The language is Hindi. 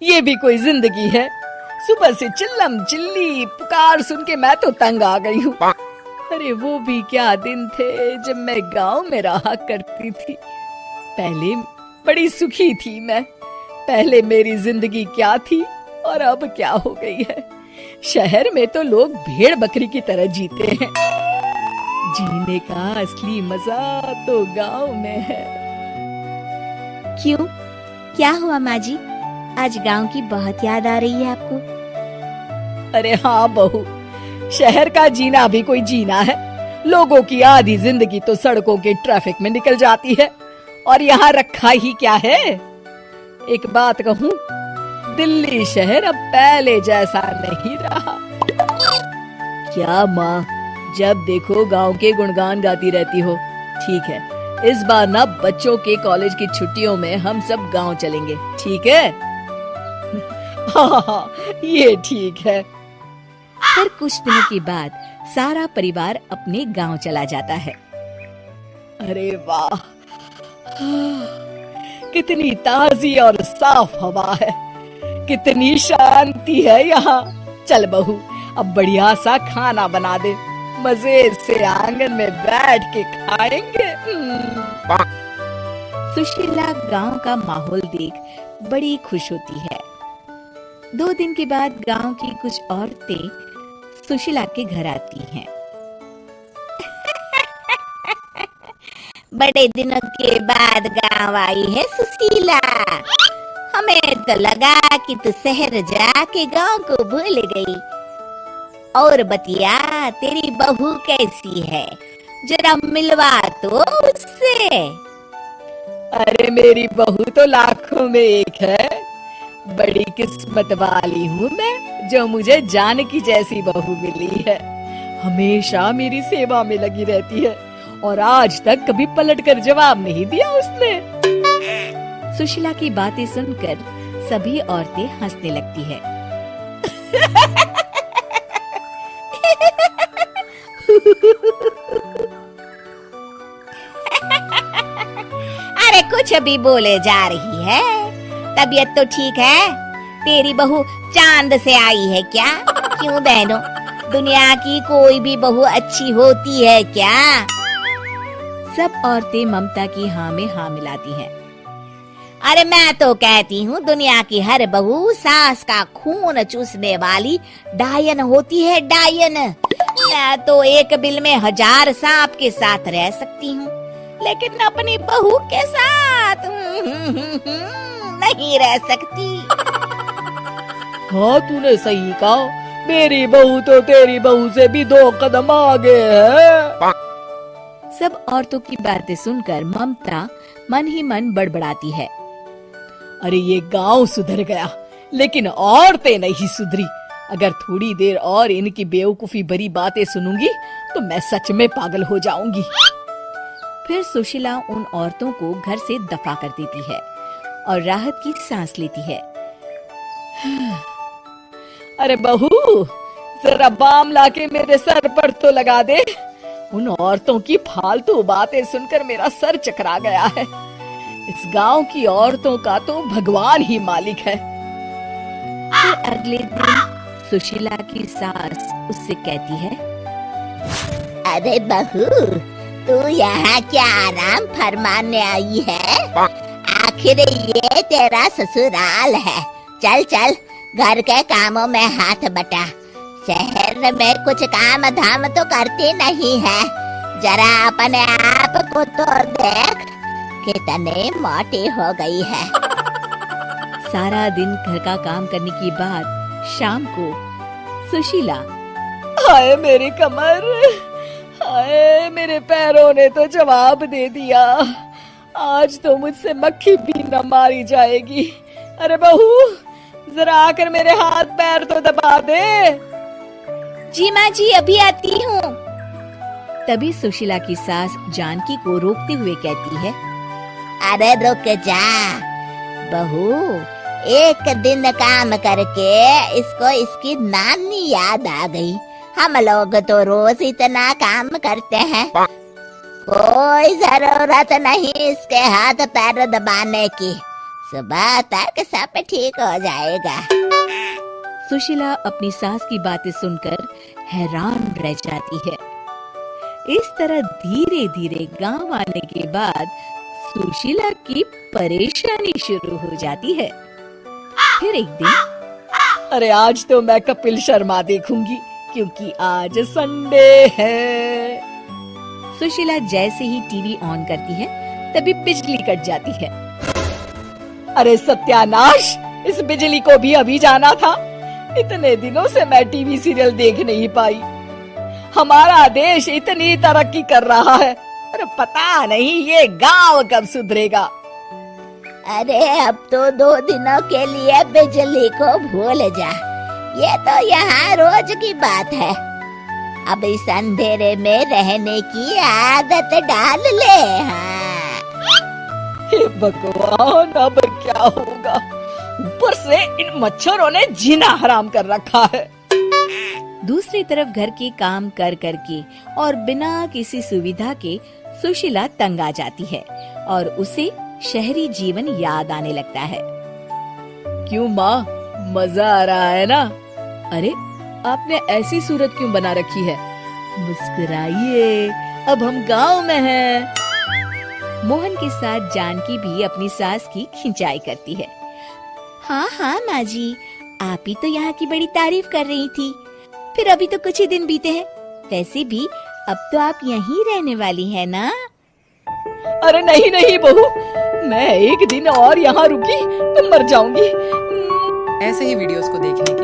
ये भी कोई जिंदगी है? सुबह से चिल्लम चिल्ली पुकार सुन के मैं तो तंग आ गई हूँ। अरे वो भी क्या दिन थे जब मैं गांव में रहा करती थी। पहले बड़ी सुखी थी मैं। पहले मेरी जिंदगी क्या थी और अब क्या हो गई है। शहर में तो लोग भेड़ बकरी की तरह जीते हैं। जीने का असली मजा तो गांव में है। क्यों, क्या हुआ माँ जी? आज गांव की बहुत याद आ रही है आपको? अरे हाँ बहू, शहर का जीना भी कोई जीना है। लोगों की आधी जिंदगी तो सड़कों के ट्रैफिक में निकल जाती है और यहाँ रखा ही क्या है। एक बात कहूँ, दिल्ली शहर अब पहले जैसा नहीं रहा। क्या माँ, जब देखो गांव के गुणगान गाती रहती हो। ठीक है, इस बार ना बच्चों के कॉलेज की छुट्टियों में हम सब गांव चलेंगे, ठीक है? हाँ, ये ठीक है। फिर कुछ दिनों के बाद सारा परिवार अपने गांव चला जाता है। अरे वाह, कितनी ताजी और साफ हवा है, कितनी शांति है यहाँ। चल बहू, अब बढ़िया सा खाना बना दे, मजे से आंगन में बैठ के खाएंगे। सुशीला गांव का माहौल देख बड़ी खुश होती है। 2 दिन के बाद गांव की कुछ औरतें सुशीला के घर आती हैं। बड़े दिनों के बाद गांव आई है सुशीला। हमें तो लगा कि तू शहर जाके गांव को भूल गई। और बतिया, तेरी बहू कैसी है? जरा मिलवा तो उससे। अरे मेरी बहू तो लाखों में एक है। बड़ी किस्मत वाली हूँ मैं जो मुझे जानकी जैसी बहू मिली है। हमेशा मेरी सेवा में लगी रहती है और आज तक कभी पलट कर जवाब नहीं दिया उसने। सुशीला की बातें सुनकर सभी औरतें हंसने लगती है। अरे कुछ भी बोले जा रही है। तबीयत तो ठीक है? तेरी बहू चांद से आई है क्या? क्यों बहनों, दुनिया की कोई भी बहू अच्छी होती है क्या? सब औरतें ममता की हाँ में हाँ मिलाती हैं। अरे मैं तो कहती हूँ दुनिया की हर बहू सास का खून चूसने वाली डायन होती है, डायन। मैं तो एक बिल में 1000 सांप के साथ रह सकती हूँ, लेकिन अपनी बहू के साथ नहीं रह सकती। हाँ, तूने सही कहा। मेरी बहू तो तेरी बहू से भी 2 कदम आगे है। सब औरतों की बातें सुनकर ममता मन ही मन बड़बड़ाती है। अरे ये गांव सुधर गया, लेकिन औरतें नहीं सुधरी। अगर थोड़ी देर और इनकी बेवकूफी भरी बातें सुनूंगी तो मैं सच में पागल हो जाऊंगी। फिर सुशीला उन औरतों को घर से दफा कर देती है और राहत की सांस लेती है। अरे बहू, जरा बाम लाके मेरे सर पर तो लगा दे। उन औरतों की फालतू बातें सुनकर मेरा सर चकरा गया है। इस गांव की औरतों का तो भगवान ही मालिक है। फिर अगले दिन सुशीला की सास उससे कहती है, अरे बहू, तू यहाँ क्या आराम फरमाने आई है? आखिर ये तेरा ससुराल है। चल चल, घर के कामों में हाथ बटा। शहर में कुछ काम धाम तो करती नहीं है। जरा अपने आप को तो देख, कितने मोटी हो गई है। सारा दिन घर का काम करने के बाद शाम को सुशीला, हाय मेरी कमर, हाय मेरे पैरों ने तो जवाब दे दिया। आज तो मुझसे मक्खी भी न मारी जाएगी। अरे बहू, जरा आकर मेरे हाथ पैर तो दबा दे। जी माँ जी, अभी आती हूँ। तभी सुशीला की सास जानकी को रोकते हुए कहती है, अरे रुक जा बहू, एक दिन काम करके इसको इसकी नानी याद आ गई। हम लोग तो रोज इतना काम करते हैं, कोई जरूरत नहीं इसके हाथ पैर दबाने की। सुबह तक सब ठीक हो जाएगा। सुशीला अपनी सास की बातें सुनकर हैरान रह जाती है। इस तरह धीरे धीरे गांव आने के बाद सुशीला की परेशानी शुरू हो जाती है। फिर एक दिन, अरे आज तो मैं कपिल शर्मा देखूंगी क्योंकि आज संडे है। सुशीला जैसे ही टीवी ऑन करती है तभी बिजली कट जाती है। अरे सत्यानाश, इस बिजली को भी अभी जाना था। इतने दिनों से मैं टीवी सीरियल देख नहीं पाई। हमारा देश इतनी तरक्की कर रहा है, अरे पता नहीं ये गांव कब सुधरेगा। अरे अब तो 2 दिनों के लिए बिजली को भूल जा, ये तो यहाँ रोज की बात है। अब इस अंधेरे में रहने की आदत डाल ले। हाँ। हे भगवान, अब क्या होगा? ऊपर से इन मच्छरों ने जीना हराम कर रखा है। दूसरी तरफ घर के काम कर करके और बिना किसी सुविधा के सुशीला तंग आ जाती है और उसे शहरी जीवन याद आने लगता है। क्यों माँ, मजा आ रहा है ना? अरे, आपने ऐसी सूरत क्यों बना रखी है? मुस्कुराइए, अब हम गांव में हैं। मोहन के साथ जानकी भी अपनी सास की खिंचाई करती है। हाँ हाँ माँ जी, आप ही तो यहाँ की बड़ी तारीफ कर रही थी। फिर अभी तो कुछ ही दिन बीते हैं, वैसे भी अब तो आप यहीं रहने वाली है ना? अरे नहीं नहीं बहू, मैं एक दिन और यहाँ रुकी तो मर जाऊंगी। ऐसे ही वीडियोस को देखने